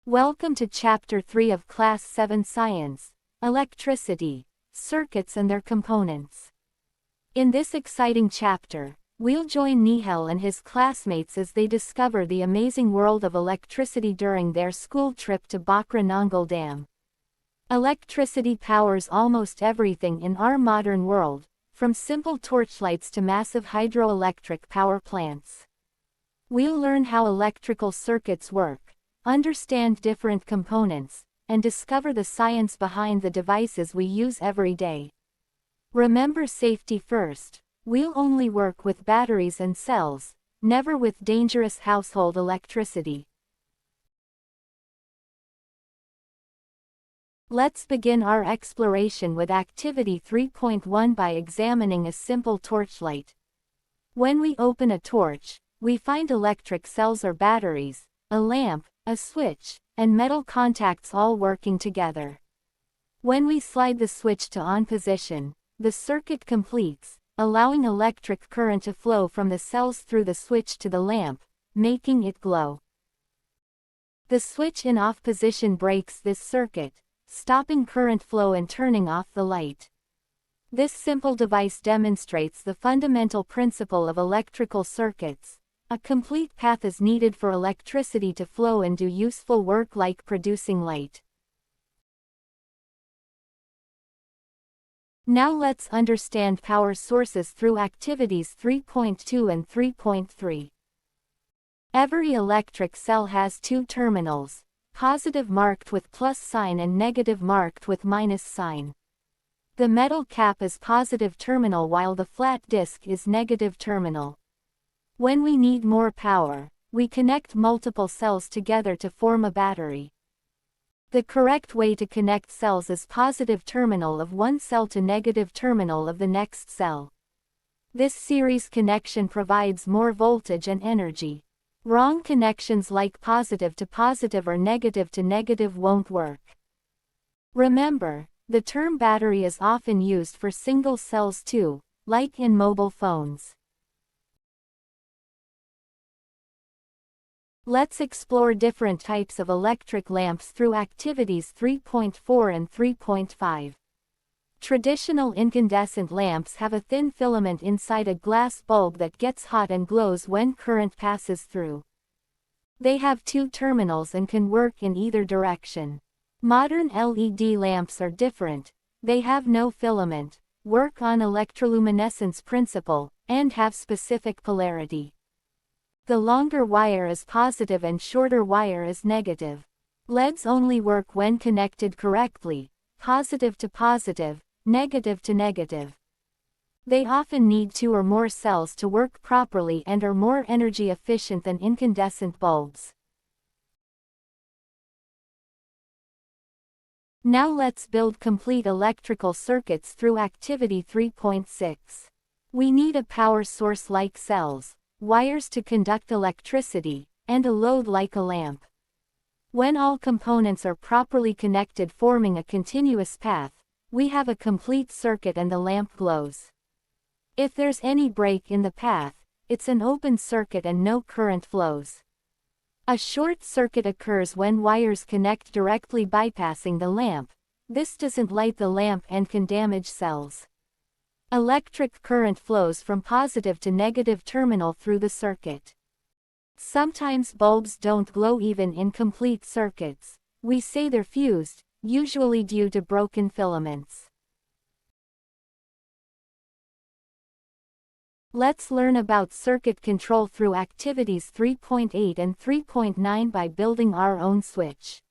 Welcome to Chapter 3 of Class 7 Science, Electricity, Circuits and their Components. In this exciting chapter, we'll join Nihal and his classmates as they discover the amazing world of electricity during their school trip to Bhakra Nangal Dam. Electricity powers almost everything in our modern world, from simple torchlights to massive hydroelectric power plants. We'll learn how electrical circuits work, understand different components, and discover the science behind the devices we use every day. Remember safety first. We'll only work with batteries and cells, never with dangerous household electricity. Let's begin our exploration with Activity 3.1 by examining a simple torchlight. When we open a torch, we find electric cells or batteries, a lamp, a switch, and metal contacts all working together. When we slide the switch to on position, the circuit completes, allowing electric current to flow from the cells through the switch to the lamp, making it glow. The switch in off position breaks this circuit, stopping current flow and turning off the light. This simple device demonstrates the fundamental principle of electrical circuits. A complete path is needed for electricity to flow and do useful work like producing light. Now let's understand power sources through Activities 3.2 and 3.3. Every electric cell has two terminals, positive marked with plus sign and negative marked with minus sign. The metal cap is positive terminal while the flat disc is negative terminal. When we need more power, we connect multiple cells together to form a battery. The correct way to connect cells is positive terminal of one cell to negative terminal of the next cell. This series connection provides more voltage and energy. Wrong connections like positive to positive or negative to negative won't work. Remember, the term battery is often used for single cells too, like in mobile phones. Let's explore different types of electric lamps through Activities 3.4 and 3.5. Traditional incandescent lamps have a thin filament inside a glass bulb that gets hot and glows when current passes through. They have two terminals and can work in either direction. Modern LED lamps are different. They have no filament, work on electroluminescence principle, and have specific polarity. The longer wire is positive and shorter wire is negative. LEDs only work when connected correctly, positive to positive, negative to negative. They often need two or more cells to work properly and are more energy efficient than incandescent bulbs. Now let's build complete electrical circuits through Activity 3.6. We need a power source like cells, wires to conduct electricity, and a load like a lamp. When all components are properly connected forming a continuous path, we have a complete circuit and the lamp glows. If there's any break in the path, it's an open circuit and no current flows. A short circuit occurs when wires connect directly bypassing the lamp. This doesn't light the lamp and can damage cells. Electric current flows from positive to negative terminal through the circuit. Sometimes bulbs don't glow even in complete circuits. We say they're fused, usually due to broken filaments. Let's learn about circuit control through Activities 3.8 and 3.9 by building our own switch.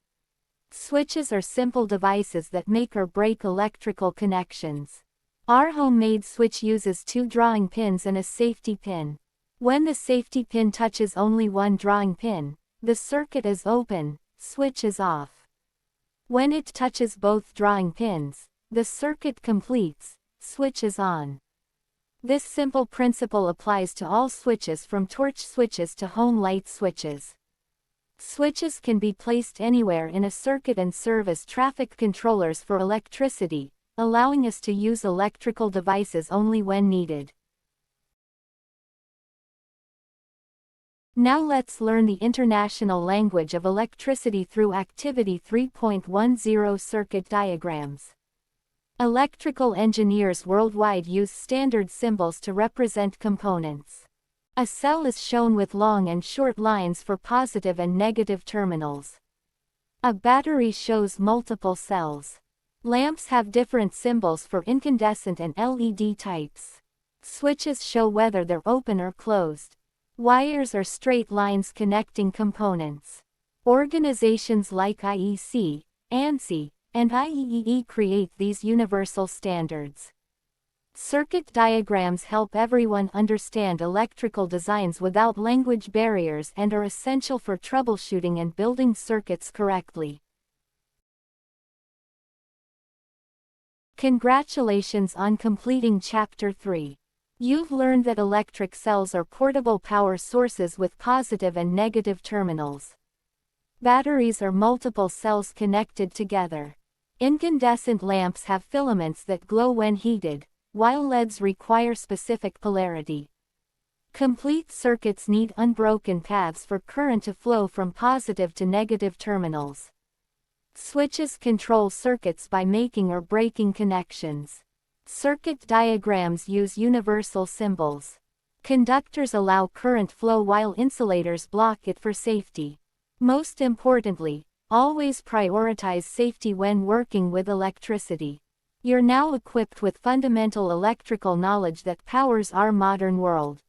Switches are simple devices that make or break electrical connections. Our homemade switch uses two drawing pins and a safety pin. When the safety pin touches only one drawing pin, the circuit is open, switch is off. When it touches both drawing pins, the circuit completes, switch is on. This simple principle applies to all switches from torch switches to home light switches. Switches can be placed anywhere in a circuit and serve as traffic controllers for electricity, allowing us to use electrical devices only when needed. Now let's learn the international language of electricity through Activity 3.10 Circuit Diagrams. Electrical engineers worldwide use standard symbols to represent components. A cell is shown with long and short lines for positive and negative terminals. A battery shows multiple cells. Lamps have different symbols for incandescent and LED types. Switches show whether they're open or closed. Wires are straight lines connecting components. Organizations like IEC, ANSI, and IEEE create these universal standards. Circuit diagrams help everyone understand electrical designs without language barriers and are essential for troubleshooting and building circuits correctly. Congratulations on completing Chapter 3. You've learned that electric cells are portable power sources with positive and negative terminals. Batteries are multiple cells connected together. Incandescent lamps have filaments that glow when heated, while LEDs require specific polarity. Complete circuits need unbroken paths for current to flow from positive to negative terminals. Switches control circuits by making or breaking connections. Circuit diagrams use universal symbols. Conductors allow current flow while insulators block it for safety. Most importantly, always prioritize safety when working with electricity. You're now equipped with fundamental electrical knowledge that powers our modern world.